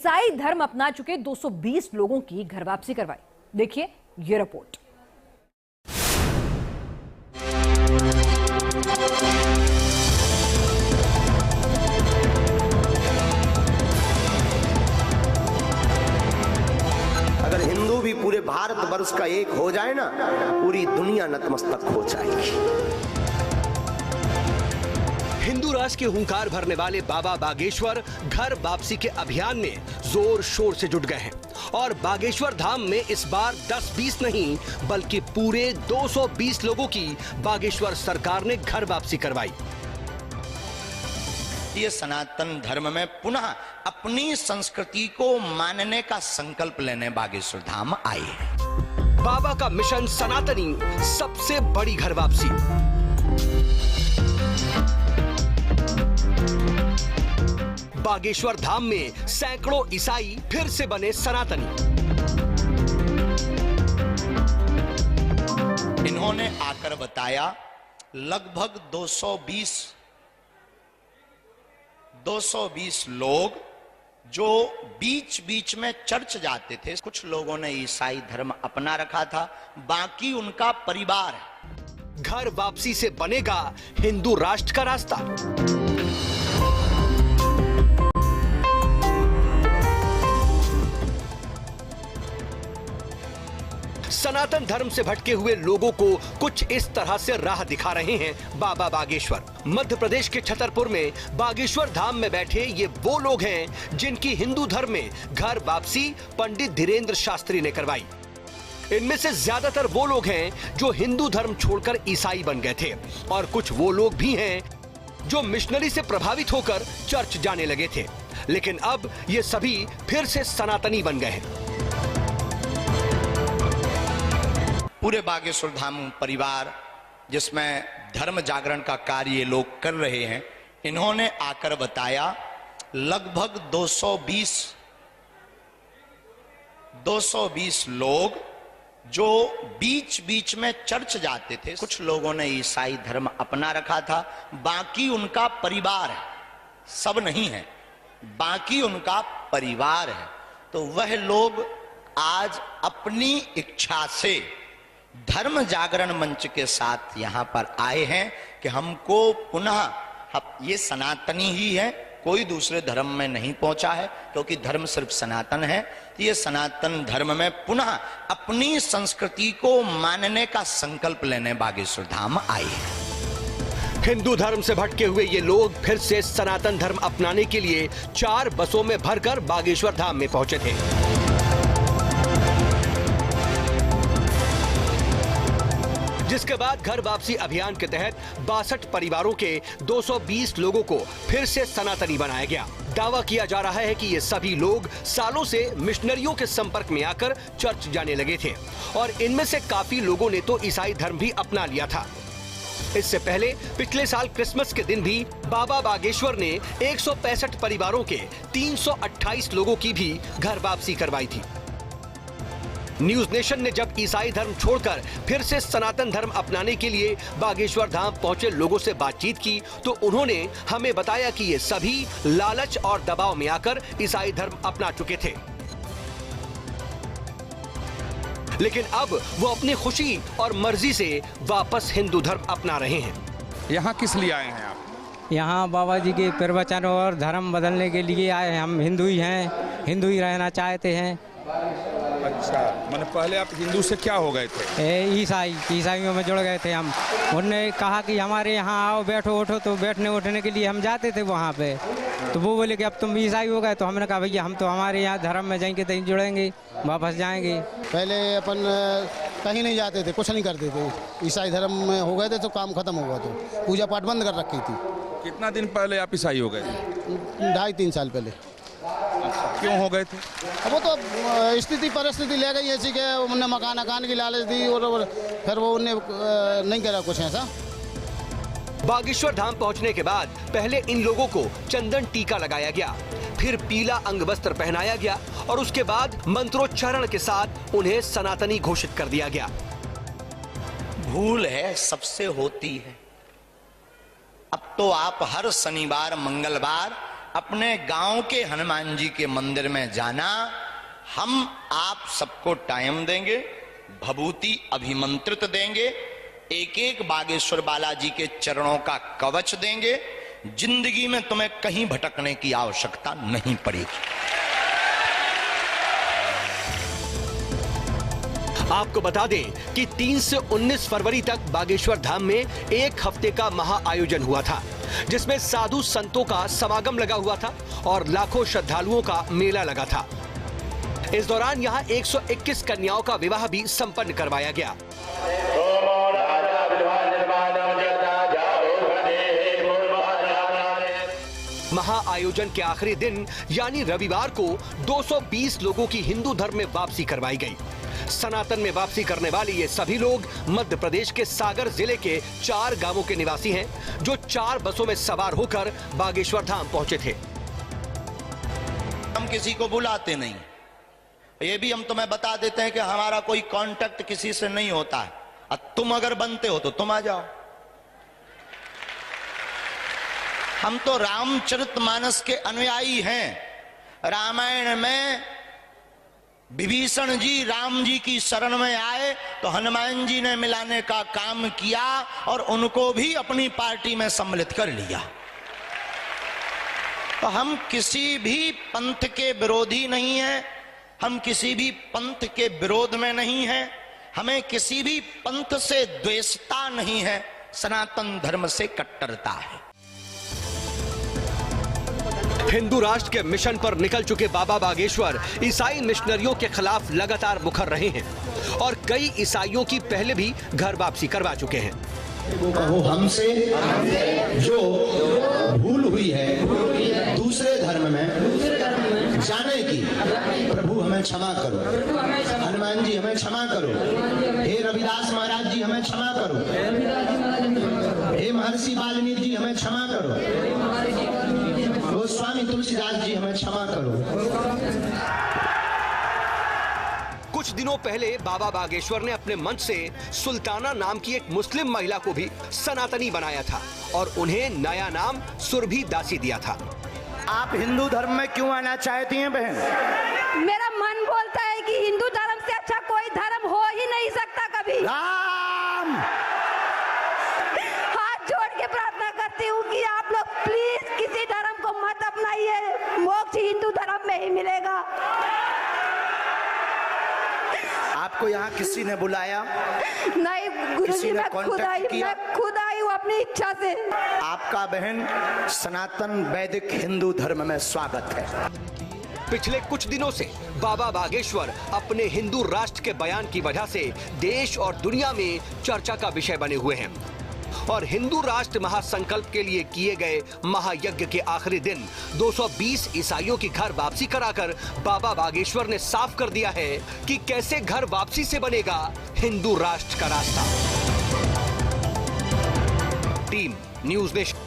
ईसाई धर्म अपना चुके 220 लोगों की घर वापसी करवाई। देखिए ये रिपोर्ट। अगर हिंदू भी पूरे भारतवर्ष का एक हो जाए ना, पूरी दुनिया नतमस्तक हो जाएगी। हिंदू राष्ट्र के हुंकार भरने वाले बाबा बागेश्वर घर वापसी के अभियान में जोर शोर से जुट गए हैं और बागेश्वर धाम में इस बार 10-20 नहीं बल्कि पूरे 220 लोगों की बागेश्वर सरकार ने घर वापसी करवाई। ये सनातन धर्म में पुनः अपनी संस्कृति को मानने का संकल्प लेने बागेश्वर धाम आए हैं। बाबा का मिशन सनातनी सबसे बड़ी घर वापसी। बागेश्वर धाम में सैकड़ों ईसाई फिर से बने सनातनी। इन्होंने आकर बताया लगभग 220 लोग जो बीच बीच में चर्च जाते थे। कुछ लोगों ने ईसाई धर्म अपना रखा था, बाकी उनका परिवार है। घर वापसी से बनेगा हिंदू राष्ट्र का रास्ता। सनातन धर्म से भटके हुए लोगों को कुछ इस तरह से राह दिखा रहे हैं बाबा बागेश्वर। मध्य प्रदेश के छतरपुर में बागेश्वर धाम में बैठे ये वो लोग हैं जिनकी हिंदू धर्म में घर वापसी पंडित धीरेन्द्र शास्त्री ने करवाई। इनमें से ज्यादातर वो लोग हैं जो हिंदू धर्म छोड़कर ईसाई बन गए थे और कुछ वो लोग भी हैं जो मिशनरी से प्रभावित होकर चर्च जाने लगे थे, लेकिन अब ये सभी फिर से सनातनी बन गए हैं। पूरे बागेश्वर धाम परिवार जिसमें धर्म जागरण का कार्य ये लोग कर रहे हैं, इन्होंने आकर बताया लगभग 220 लोग जो बीच बीच में चर्च जाते थे। कुछ लोगों ने ईसाई धर्म अपना रखा था, बाकी उनका परिवार है। सब नहीं है, बाकी उनका परिवार है। तो वह लोग आज अपनी इच्छा से धर्म जागरण मंच के साथ यहां पर आए हैं कि हमको पुनः ये सनातनी ही है, कोई दूसरे धर्म में नहीं पहुंचा है, क्योंकि धर्म सिर्फ सनातन है। ये सनातन धर्म में पुनः अपनी संस्कृति को मानने का संकल्प लेने बागेश्वर धाम आए हैं। हिंदू धर्म से भटके हुए ये लोग फिर से सनातन धर्म अपनाने के लिए 4 बसों में भरकर बागेश्वर धाम में पहुंचे थे। जिसके बाद घर वापसी अभियान के तहत 62 परिवारों के 220 लोगों को फिर से सनातनी बनाया गया। दावा किया जा रहा है कि ये सभी लोग सालों से मिशनरियों के संपर्क में आकर चर्च जाने लगे थे और इनमें से काफी लोगों ने तो ईसाई धर्म भी अपना लिया था। इससे पहले पिछले साल क्रिसमस के दिन भी बाबा बागेश्वर ने 165 परिवारों के 328 लोगों की भी घर वापसी करवाई थी। न्यूज नेशन ने जब ईसाई धर्म छोड़कर फिर से सनातन धर्म अपनाने के लिए बागेश्वर धाम पहुंचे लोगों से बातचीत की तो उन्होंने हमें बताया कि ये सभी लालच और दबाव में आकर ईसाई धर्म अपना चुके थे, लेकिन अब वो अपनी खुशी और मर्जी से वापस हिंदू धर्म अपना रहे हैं। यहाँ किस लिए आए हैं आप? यहाँ बाबा जी के प्रवचन और धर्म बदलने के लिए आए हैं। हम हिंदू ही हैं, हिंदू ही रहना चाहते हैं। अच्छा, मैंने पहले आप हिंदू से क्या हो गए थे? ईसाइयों में जुड़ गए थे हम। उन्होंने कहा कि हमारे यहाँ आओ, बैठो उठो, तो बैठने उठने के लिए हम जाते थे वहाँ पे। तो वो बोले कि अब तुम ईसाई हो गए। तो हमने कहा भैया हम तो हमारे यहाँ धर्म में जाएंगे तो जुड़ेंगे, वापस जाएंगे। पहले अपन कहीं नहीं जाते थे, कुछ नहीं करते थे। ईसाई धर्म में हो गए थे तो काम खत्म हो गया, तो पूजा पाठ बंद कर रखी थी। कितना दिन पहले आप ईसाई हो गए थे? 2.5-3 साल पहले। क्यों हो गए थे? अब वो तो स्थिति परिस्थिति ले गई ऐसी कि उन्हें मकान की लालच दी और फिर वो उन्हें नहीं करा कुछ ऐसा। बागेश्वर धाम पहुंचने के बाद पहले इन लोगों को चंदन टीका लगाया गया, फिर पीला अंग वस्त्र पहनाया गया और उसके बाद मंत्रोच्चारण के साथ उन्हें सनातनी घोषित कर दिया गया। भूल है सबसे होती है। अब तो आप हर शनिवार मंगलवार अपने गांव के हनुमान जी के मंदिर में जाना। हम आप सबको टाइम देंगे, भभूति अभिमंत्रित देंगे, एक एक बागेश्वर बालाजी के चरणों का कवच देंगे। जिंदगी में तुम्हें कहीं भटकने की आवश्यकता नहीं पड़ेगी। आपको बता दें कि 3 से 19 फरवरी तक बागेश्वर धाम में एक हफ्ते का महा आयोजन हुआ था, जिसमें साधु संतों का समागम लगा हुआ था और लाखों श्रद्धालुओं का मेला लगा था। इस दौरान यहां 121 कन्याओं का विवाह भी संपन्न करवाया गया। महा आयोजन के आखिरी दिन यानी रविवार को 220 लोगों की हिंदू धर्म में वापसी करवाई गई। सनातन में वापसी करने वाले ये सभी लोग मध्य प्रदेश के सागर जिले के 4 गांवों के निवासी हैं, जो 4 बसों में सवार होकर बागेश्वर धाम पहुंचे थे। हम किसी को बुलाते नहीं, ये भी हम तुम्हें बता देते हैं कि हमारा कोई कांटेक्ट किसी से नहीं होता है। और तुम अगर बनते हो तो तुम आ जाओ। हम तो रामचरितमानस के अनुयायी हैं। रामायण में विभीषण जी राम जी की शरण में आए तो हनुमान जी ने मिलाने का काम किया और उनको भी अपनी पार्टी में सम्मिलित कर लिया। तो हम किसी भी पंथ के विरोधी नहीं हैं, हम किसी भी पंथ के विरोध में नहीं हैं, हमें किसी भी पंथ से द्वेषता नहीं है, सनातन धर्म से कट्टरता है। हिंदू राष्ट्र के मिशन पर निकल चुके बाबा बागेश्वर ईसाई मिशनरियों के खिलाफ लगातार मुखर रहे हैं और कई ईसाइयों की पहले भी घर वापसी करवा चुके हैं। कहो हमसे जो भूल हुई है दूसरे धर्म में जाने की, प्रभु हमें क्षमा करो। हनुमान जी हमें क्षमा करो। हे रविदास महाराज जी हमें क्षमा करो। हे महर्षि वाल्मीकि जी हमें क्षमा करो। गोस्वामी तुलसीदास जी हमें क्षमा करो। कुछ दिनों पहले बाबा बागेश्वर ने अपने मंच से सुल्ताना नाम की एक मुस्लिम महिला को भी सनातनी बनाया था और उन्हें नया नाम सुरभि दासी दिया था। आप हिंदू धर्म में क्यों आना चाहती हैं बहन? मेरा मन बोलता है कि हिंदू धर्म से अच्छा कोई धर्म हो ही नहीं सकता कभी। राम हाथ जोड़ के प्रार्थना करती हूँ कि आप लोग प्लीज किसी धर्म को मत अपनाइए, मोक्ष हिंदू धर्म में ही मिलेगा। आपको यहाँ किसी ने बुलाया? नहीं गुरुजी, मैं खुद आई हूँ अपनी इच्छा से। आपका बहन सनातन वैदिक हिंदू धर्म में स्वागत है। पिछले कुछ दिनों से बाबा बागेश्वर अपने हिंदू राष्ट्र के बयान की वजह से देश और दुनिया में चर्चा का विषय बने हुए हैं और हिंदू राष्ट्र महासंकल्प के लिए किए गए महायज्ञ के आखिरी दिन 220 ईसाइयों की घर वापसी कराकर बाबा बागेश्वर ने साफ कर दिया है कि कैसे घर वापसी से बनेगा हिंदू राष्ट्र का रास्ता। Team news nation.